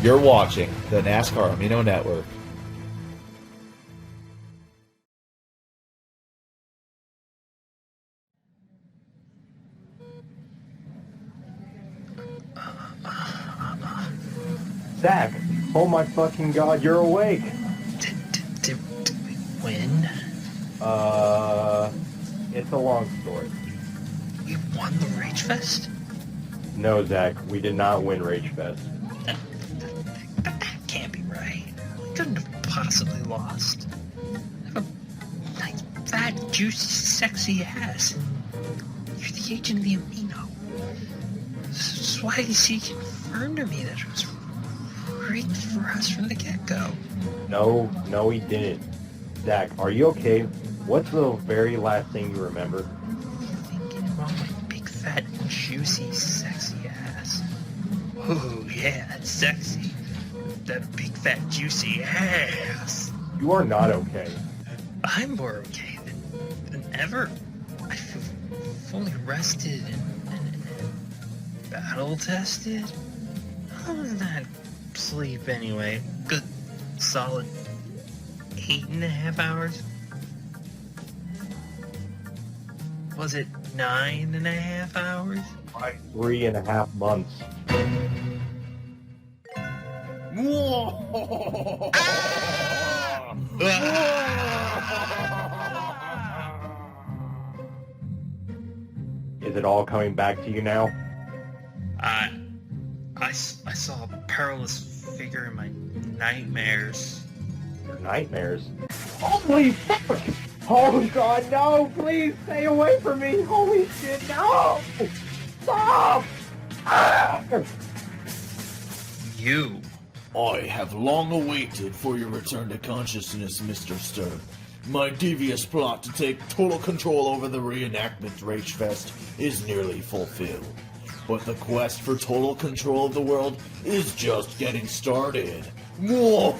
You're watching the NASCAR Amino Network. Zach, oh my fucking god, you're awake! Did we win? It's a long story. We won the Ragefest? No, Zach, we did not win Ragefest. That can't be right. We couldn't have possibly lost. I have a nice, fat, juicy, sexy ass. You're the agent of the amino. That's why he confirmed to me that it was rigged for us from the get-go. No, he didn't. Zach, are you okay? What's the very last thing you remember? Thinking about my big, fat, juicy, sexy ass. Oh, yeah, that's sexy. That big, fat, juicy ass. You are not okay. I'm more okay than ever. I feel fully rested and battle tested. How was that sleep anyway? Good, solid 8.5 hours? Was it 9.5 hours? 3.5 months. Is it all coming back to you now? I saw a perilous figure in my nightmares. Your nightmares? Holy fuck! Oh god, no! Please stay away from me! Holy shit, no! Stop! Ah! You. I have long awaited for your return to consciousness, Mr. Stern. My devious plot to take total control over the Reenactment Ragefest is nearly fulfilled. But the quest for total control of the world is just getting started. Who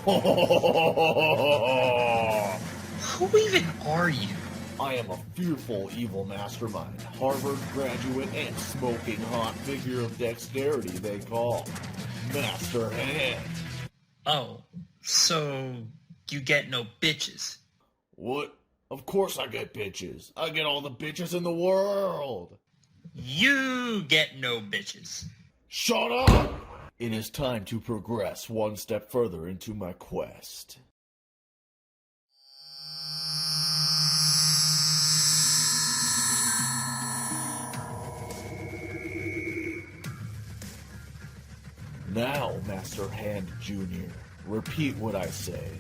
even are you? I am a fearful evil mastermind, Harvard graduate and smoking hot figure of dexterity they call Master Hand. Oh, so you get no bitches. What? Of course I get bitches. I get all the bitches in the world. You get no bitches. Shut up! It is time to progress one step further into my quest. Now, Master Hand Jr., repeat what I say.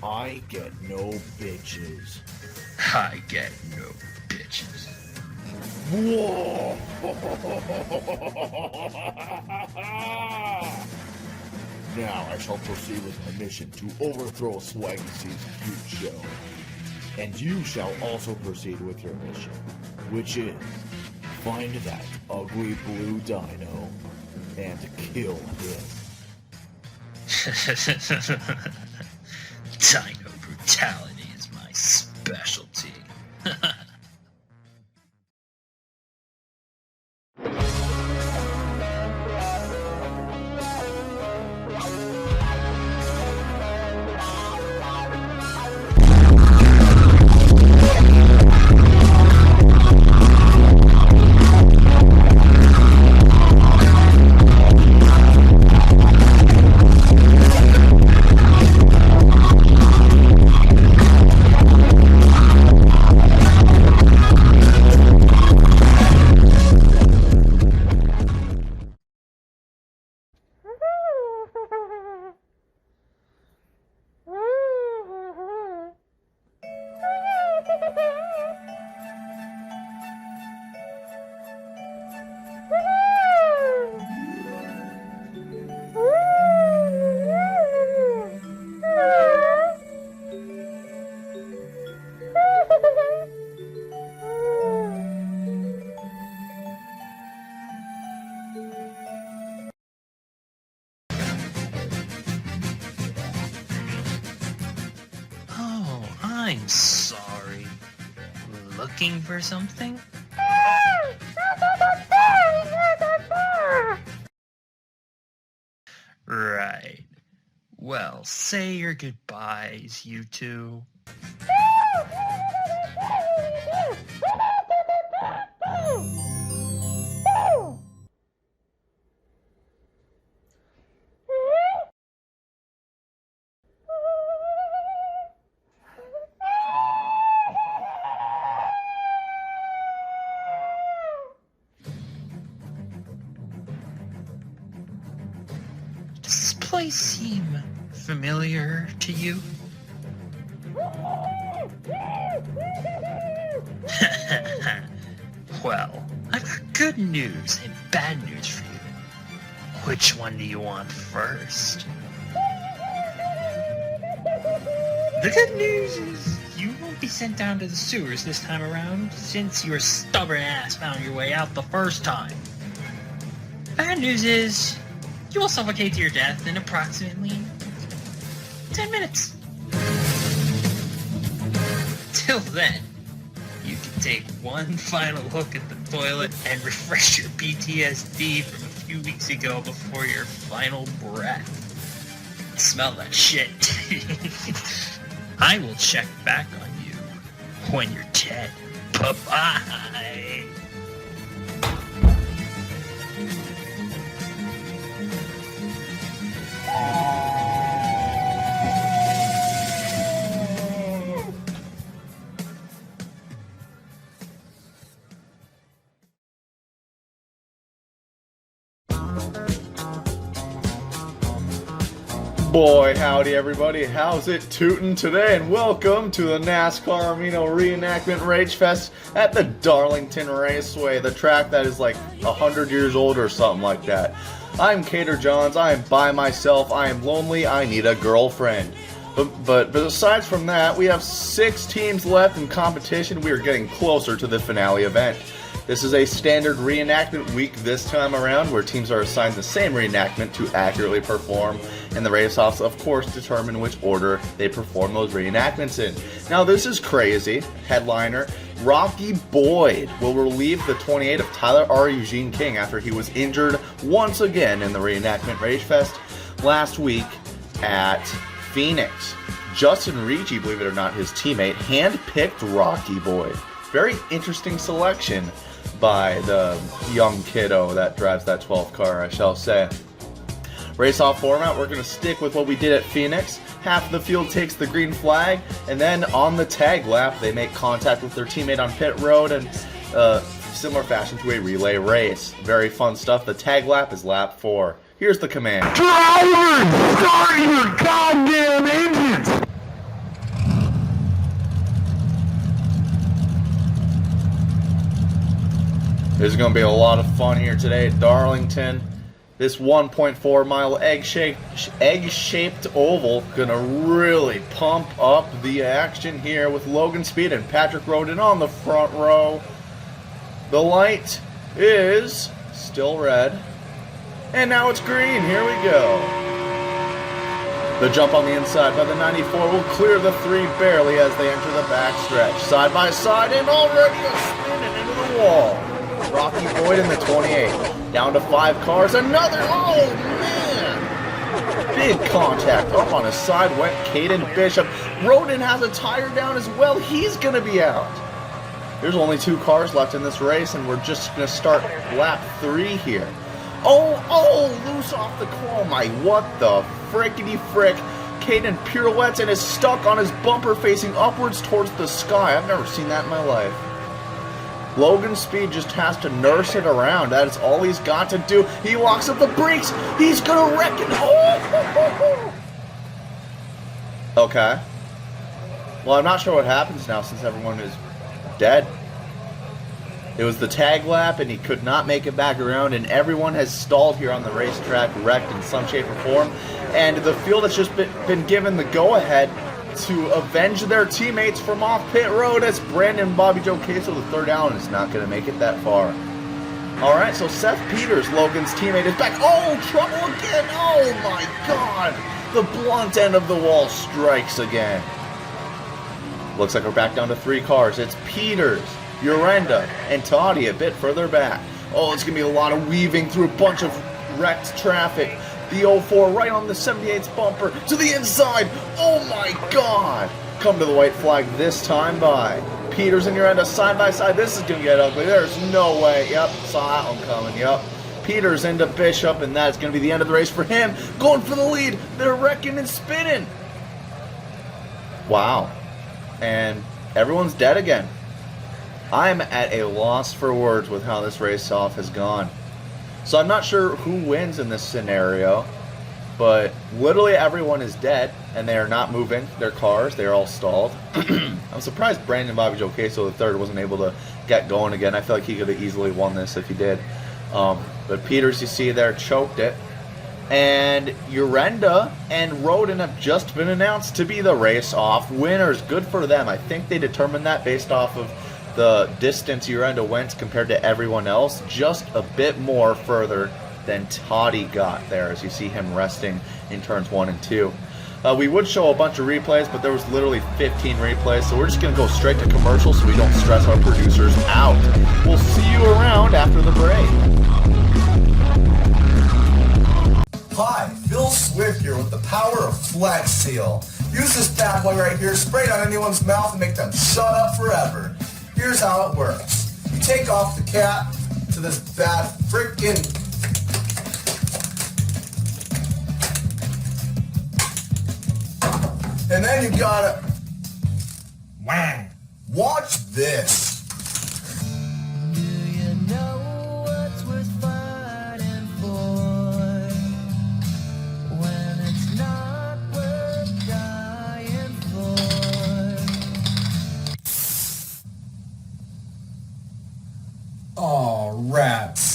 I get no bitches. I get no bitches. Whoa! Now I shall proceed with my mission to overthrow Swaggy's cute show. And you shall also proceed with your mission, which is find that ugly blue dino and kill him. Dino brutality is my specialty. I'm sorry. Looking for something? Right. Well, say your goodbyes, you two. Does this place seem familiar to you? Well, I've got good news and bad news for you. Which one do you want first? The good news is you won't be sent down to the sewers this time around, since your stubborn ass found your way out the first time. Bad news is you will suffocate to your death in approximately 10 minutes. Till then, you can take one final look at the toilet and refresh your PTSD from a few weeks ago before your final breath. Smell that shit. I will check back on you when you're dead. Bye-bye. Boy, howdy everybody, how's it tootin' today, and welcome to the NASCAR Reenactment Ragefest at the Darlington Raceway, the track that is like 100 years old or something like that. I'm Cater Johns, I am by myself, I am lonely, I need a girlfriend. But aside from that, we have 6 teams left in competition. We are getting closer to the finale event. This is a standard reenactment week this time around, where teams are assigned the same reenactment to accurately perform, and the race-offs, of course, determine which order they perform those reenactments in. Now, this is crazy. Headliner, Rocky Boyd will relieve the 28 of Tyler R. Eugene King after he was injured once again in the Reenactment Ragefest last week at Phoenix. Justin Ricci, believe it or not, his teammate, hand-picked Rocky Boyd. Very interesting selection by the young kiddo that drives that 12 car, I shall say. Race-off format, we're going to stick with what we did at Phoenix. Half of the field takes the green flag, and then on the tag lap, they make contact with their teammate on pit road, and similar fashion to a relay race. Very fun stuff. The tag lap is lap 4. Here's the command. Driver, start your goddamn engines! There's going to be a lot of fun here today at Darlington. This 1.4 mile egg-shaped oval gonna really pump up the action here with Logan Speed and Patrick Roden on the front row. The light is still red, and now it's green. Here we go. The jump on the inside by the 94 will clear the 3 barely as they enter the backstretch. Side by side, and already a spin and into the wall. Rocky Boyd in the 28. Down to 5 cars. Another. Oh, man. Big contact. Up on his side went Caden Bishop. Roden has a tire down as well. He's going to be out. There's only 2 cars left in this race, and we're just going to start lap 3 here. Oh, loose off the corner. My, what the frickety frick. Caden pirouettes and is stuck on his bumper facing upwards towards the sky. I've never seen that in my life. Logan Speed just has to nurse it around. That is all he's got to do. He locks up the brakes. He's going to wreck it. Oh! Okay. Well, I'm not sure what happens now since everyone is dead. It was the tag lap, and he could not make it back around, and everyone has stalled here on the racetrack, wrecked in some shape or form. And the field has just been given the go-ahead to avenge their teammates from off pit road as Brandon Bobby Joe Queso, the 3rd Allen, is not going to make it that far. Alright, so Seth Peters, Logan's teammate, is back. Oh, trouble again. Oh my god. The blunt end of the wall strikes again. Looks like we're back down to 3 cars. It's Peters, Urenda, and Toddy a bit further back. Oh, it's going to be a lot of weaving through a bunch of wrecked traffic. The 04 right on the 78's bumper to the inside. Oh my God! Come to the white flag this time by Peters and Urenda side by side. This is going to get ugly. There's no way. Yep, saw that one coming. Yep. Peters into Bishop, and that's going to be the end of the race for him. Going for the lead. They're wrecking and spinning. Wow. And everyone's dead again. I'm at a loss for words with how this race-off has gone. So I'm not sure who wins in this scenario, but literally everyone is dead, and they are not moving their cars. They are all stalled. I'm surprised Brandon Bobby Joe Queso III wasn't able to get going again. I feel like he could have easily won this if he did. But Peters, you see there, choked it. And Urenda and Roden have just been announced to be the race-off winners. Good for them. I think they determined that based off of the distance Urenda went compared to everyone else. Just a bit more further than Toddy got there, as you see him resting in turns 1 and 2. We would show a bunch of replays, but there was literally 15 replays, so we're just going to go straight to commercial so we don't stress our producers out. We'll see you around after the break. Hi, Bill Swift here with the power of Flex Seal. Use this bad boy right here, spray it on anyone's mouth and make them shut up forever. Here's how it works. You take off the cap to this bad frickin' and then you gotta whang. Watch this. Do you know what's worth fighting for when it's not worth dying for? Aw, rats.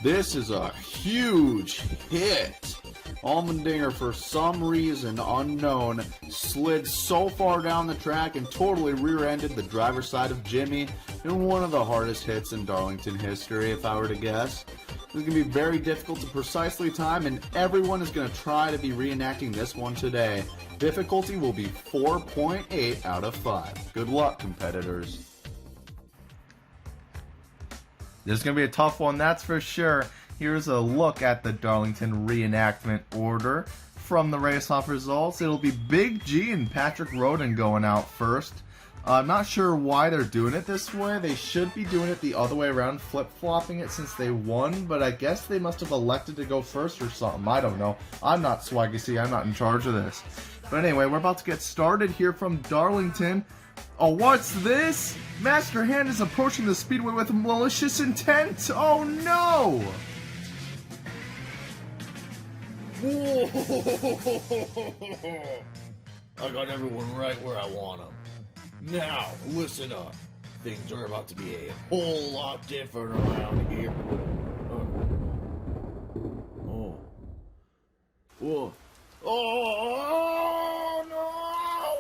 This is a huge hit. Allmendinger, for some reason unknown, slid so far down the track and totally rear-ended the driver's side of Jimmy in one of the hardest hits in Darlington history, if I were to guess. This is going to be very difficult to precisely time, and everyone is going to try to be reenacting this one today. Difficulty will be 4.8 out of 5. Good luck, competitors. This is going to be a tough one, that's for sure. Here's a look at the Darlington reenactment order from the race-off results. It'll be Big G and Patrick Roden going out first. I'm not sure why they're doing it this way. They should be doing it the other way around, flip-flopping it since they won, but I guess they must have elected to go first or something. I don't know. I'm not Swaggy C. I'm not in charge of this. But anyway, we're about to get started here from Darlington. Oh, what's this? Master Hand is approaching the speedway with malicious intent. Oh no! I got everyone right where I want them. Now, listen up. Things are about to be a whole lot different around here. Oh. Whoa. Oh, no!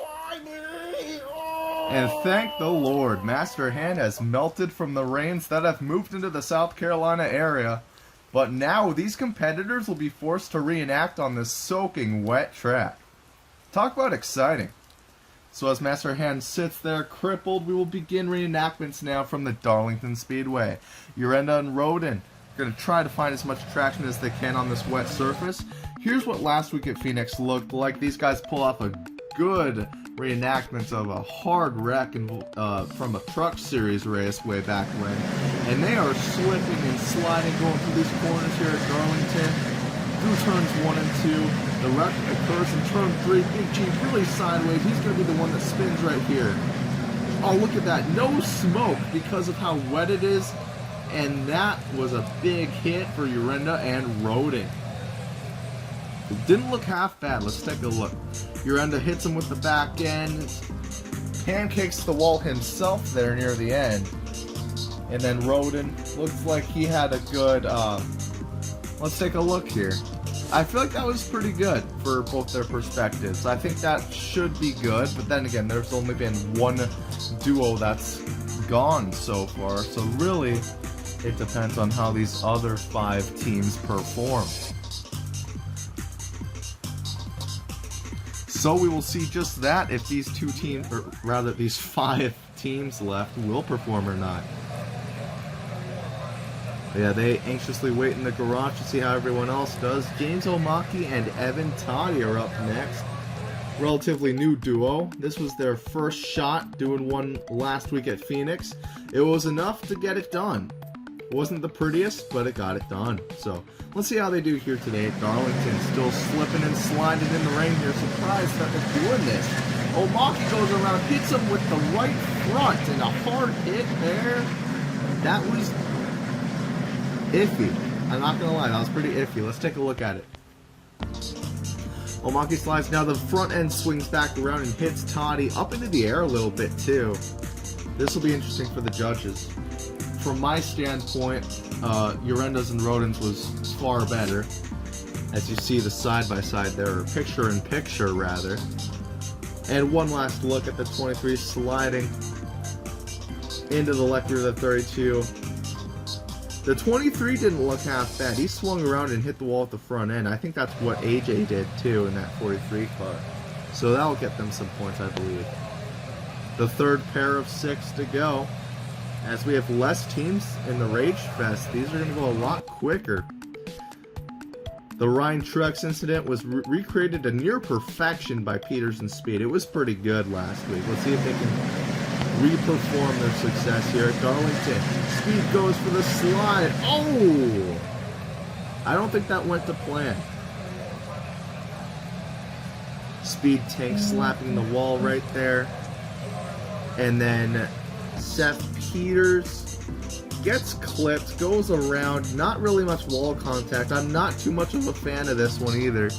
Why me? Oh. And thank the Lord, Master Hand has melted from the rains that have moved into the South Carolina area. But now these competitors will be forced to reenact on this soaking wet track. Talk about exciting. So as Master Hand sits there crippled, we will begin reenactments now from the Darlington Speedway. Urenda and Roden are going to try to find as much traction as they can on this wet surface. Here's what last week at Phoenix looked like. These guys pull off a good reenactment of a hard wreck from a truck series race way back when. And they are slipping and sliding going through these corners here at Darlington. Through turns 1 and 2. The wreck occurs in turn 3. Big G really sideways. He's going to be the one that spins right here. Oh, look at that. No smoke because of how wet it is. And that was a big hit for Urenda and Roden. It didn't look half bad. Let's take a look. Urenda hits him with the back end. Pancakes the wall himself there near the end. And then Roden looks like he had a good... let's take a look here. I feel like that was pretty good for both their perspectives. I think that should be good, but then again, there's only been one duo that's gone so far, so really, it depends on how these other 5 teams perform. So we will see just that if these 2 teams, or rather these 5 teams left will perform or not. Yeah, they anxiously wait in the garage to see how everyone else does. James Omaki and Evan Toddy are up next. Relatively new duo. This was their first shot, doing one last week at Phoenix. It was enough to get it done. Wasn't the prettiest, but it got it done. So let's see how they do here today at Darlington. Still slipping and sliding in the rain here. Surprised that they're doing this. Omaki goes around, hits him with the right front, and a hard hit there. That was iffy. I'm not gonna lie, that was pretty iffy. Let's take a look at it. Omaki slides, now the front end swings back around and hits Toddy up into the air a little bit too. This will be interesting for the judges. From my standpoint, Urenda's and Rodin's was far better. As you see the side-by-side there, or picture-in-picture rather. And one last look at the 23 sliding into the left rear of the 32. The 23 didn't look half bad. He swung around and hit the wall at the front end. I think that's what AJ did too in that 43 car. So that'll get them some points, I believe. The third pair of 6 to go. As we have less teams in the Ragefest, these are going to go a lot quicker. The Ryan Truex incident was recreated to near perfection by Peters and Speed. It was pretty good last week. Let's see if they can re-perform their success here at Darlington. Speed goes for the slide. Oh! I don't think that went to plan. Speed tank slapping the wall right there. And then Seth Peters gets clipped, goes around, not really much wall contact. I'm not too much of a fan of this one either.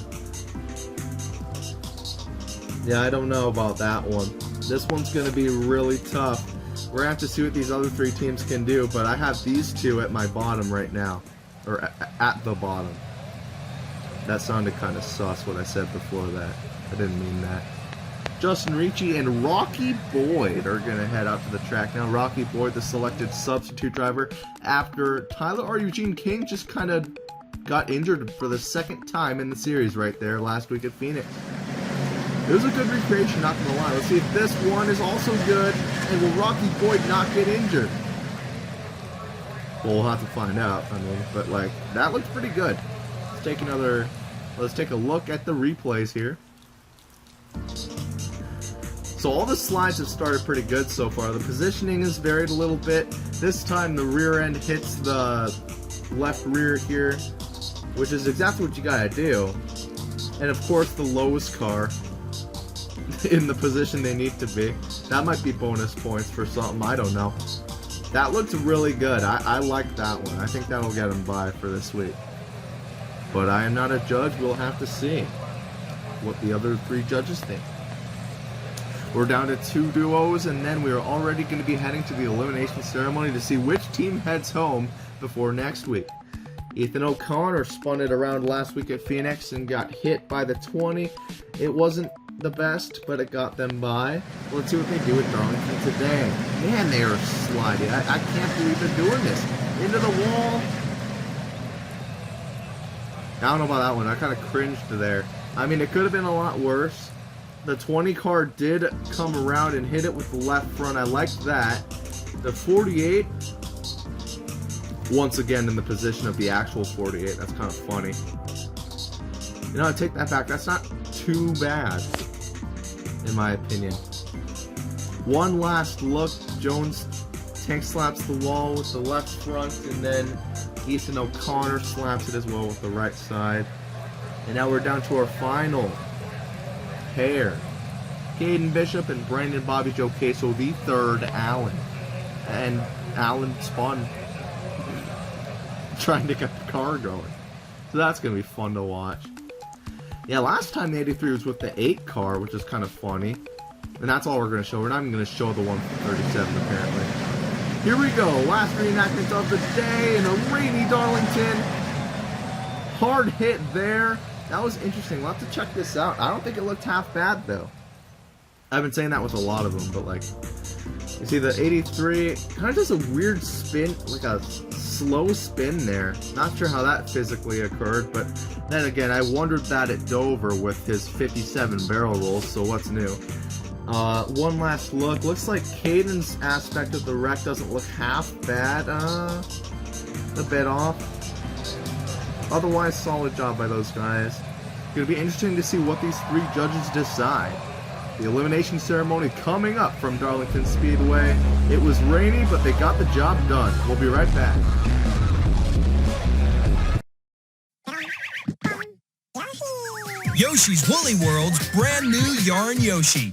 Yeah, I don't know about that one. This one's going to be really tough. We're going to have to see what these other 3 teams can do, but I have these 2 at my bottom right now. Or at the bottom. That sounded kind of sus what I said before that. I didn't mean that. Justin Ricci and Rocky Boyd are going to head out to the track now. Rocky Boyd, the selected substitute driver, after Tyler or Eugene King just kind of got injured for the 2nd time in the series right there last week at Phoenix. It was a good recreation, not going to lie. Let's see if this one is also good, and will Rocky Boyd not get injured? Well, we'll have to find out, I mean, but like, that looks pretty good. Let's take a look at the replays here. So all the slides have started pretty good so far. The positioning has varied a little bit. This time the rear end hits the left rear here, which is exactly what you gotta do. And of course the lowest car in the position they need to be. That might be bonus points for something, I don't know. That looks really good. I like that one. I think that'll get them by for this week. But I am not a judge. We'll have to see what the other 3 judges think. We're down to 2 duos, and then we are already going to be heading to the elimination ceremony to see which team heads home before next week. Ethan O'Connor spun it around last week at Phoenix and got hit by the 20. It wasn't the best, but it got them by. Let's see what they do at Darlington today. Man, they are sliding. I can't believe they're doing this. Into the wall. I don't know about that one. I kind of cringed there. I mean, it could have been a lot worse. The 20 car did come around and hit it with the left front. I liked that. The 48, once again in the position of the actual 48. That's kind of funny. You know, I take that back. That's not too bad, in my opinion. One last look. Jones tank slaps the wall with the left front, and then Ethan O'Connor slaps it as well with the right side. And now we're down to our final pair. Caden Bishop and Brandon Bobby Joe Queso, the 3rd Allen. And Allen spun trying to get the car going. So that's going to be fun to watch. Yeah, last time the 83 was with the 8 car, which is kind of funny. And that's all we're going to show. We're not even going to show the 137 apparently. Here we go. Last reenactment of the day in a rainy Darlington. Hard hit there. That was interesting. We'll have to check this out. I don't think it looked half bad, though. I've been saying that with a lot of them, but like, you see the 83 kind of does a weird spin, like a slow spin there. Not sure how that physically occurred, but then again, I wondered that at Dover with his 57 barrel rolls, so what's new? One last look. Looks like Caden's aspect of the wreck doesn't look half bad. A bit off. Otherwise, solid job by those guys. Gonna be interesting to see what these three judges decide. The elimination ceremony coming up from Darlington Speedway. It was rainy, but they got the job done. We'll be right back. Yoshi's Woolly World's brand new Yarn Yoshi.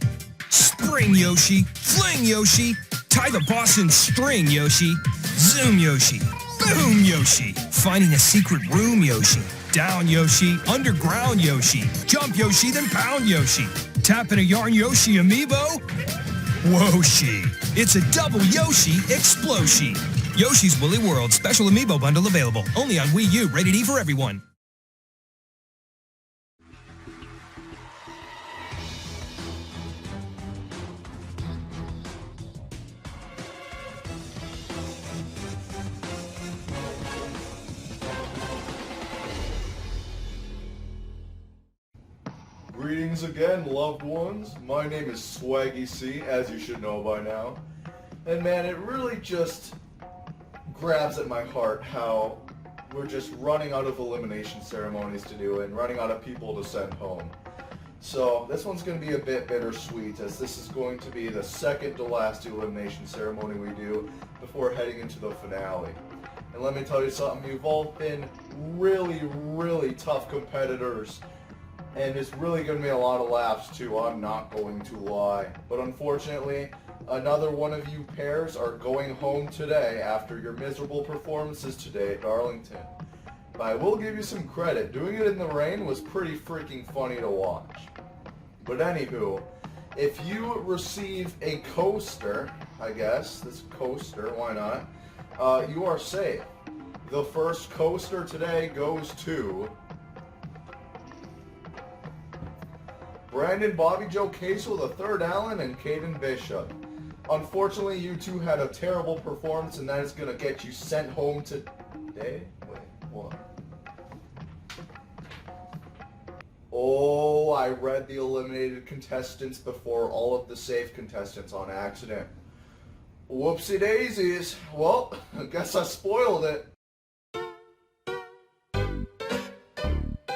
Spring Yoshi, Fling Yoshi, Tie the Boss in String Yoshi, Zoom Yoshi, Boom Yoshi, Finding a Secret Room Yoshi, Down Yoshi, Underground Yoshi, Jump Yoshi, then Pound Yoshi, Tapping a Yarn Yoshi amiibo? Whoshi. It's a double Yoshi Exploshi. Yoshi's Woolly World special amiibo bundle available. Only on Wii U, rated E for everyone. Greetings again, loved ones. My name is Swaggy C, as you should know by now. And man, it really just grabs at my heart how we're just running out of elimination ceremonies to do and running out of people to send home. So this one's going to be a bit bittersweet, as this is going to be the second to last elimination ceremony we do before heading into the finale. And let me tell you something, you've all been really tough competitors. And it's really given me a lot of laughs too, I'm not going to lie. But unfortunately, another one of you pairs are going home today after your miserable performances today at Darlington. But I will give you some credit, doing it in the rain was pretty freaking funny to watch. But anywho, if you receive a coaster, I guess, this coaster, why not, you are safe. The first coaster today goes to Brandon Bobby Joe Casel, the third Allen, and Caden Bishop. Unfortunately, you two had a terrible performance, and that is going to get you sent home today. Wait, what? Oh, I read the eliminated contestants before all of the safe contestants on accident. Whoopsie daisies. Well, I guess I spoiled it.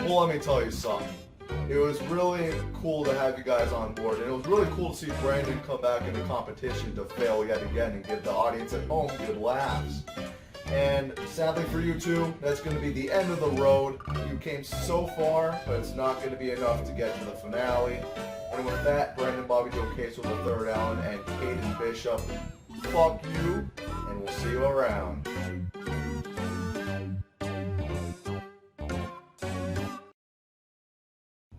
Well, let me tell you something. It was really cool to have you guys on board, and it was really cool to see Brandon come back into competition to fail yet again and give the audience at home good laughs. And sadly for you two, that's going to be the end of the road. You came so far, but it's not going to be enough to get to the finale. And with that, Brandon Bobby Joe Casel, the third Allen, and Caden Bishop, fuck you, and we'll see you around.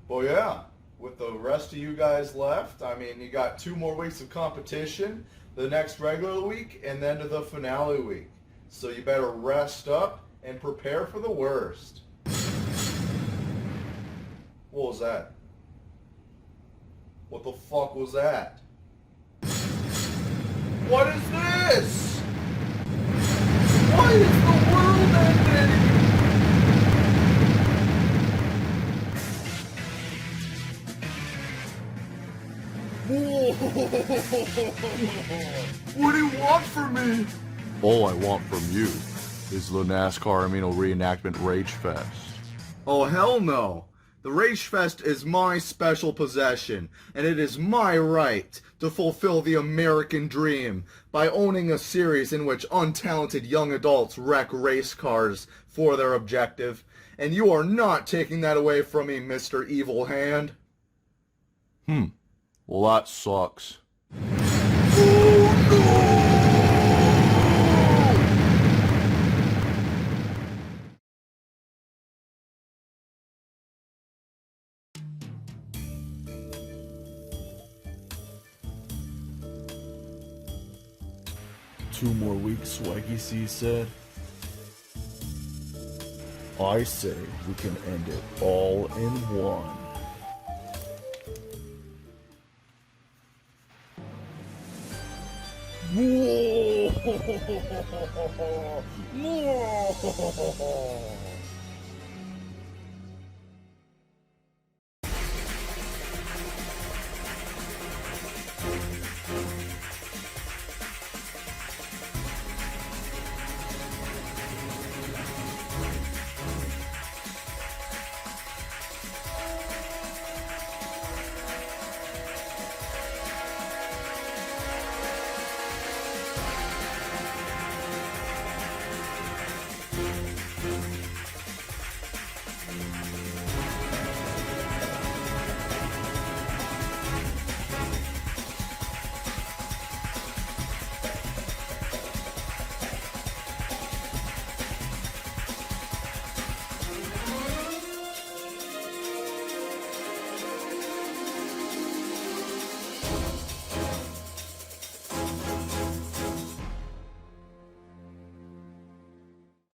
Well, yeah, with the rest of you guys left, I mean, you got 2 more weeks of competition, the next regular week, and then to the finale week. So you better rest up and prepare for the worst. What was that? What the fuck was that? What is this? Why is the world ending? What do you want from me? All I want from you is the NASCAR Reenactment Ragefest. Oh, hell no. The Racefest is my special possession, and it is my right to fulfill the American dream by owning a series in which untalented young adults wreck race cars for their objective. And you are not taking that away from me, Mr. Evil Hand. Well, that sucks. Oh, no! 2 more weeks, Swaggy C said. I say we can end it all in one. Whoa!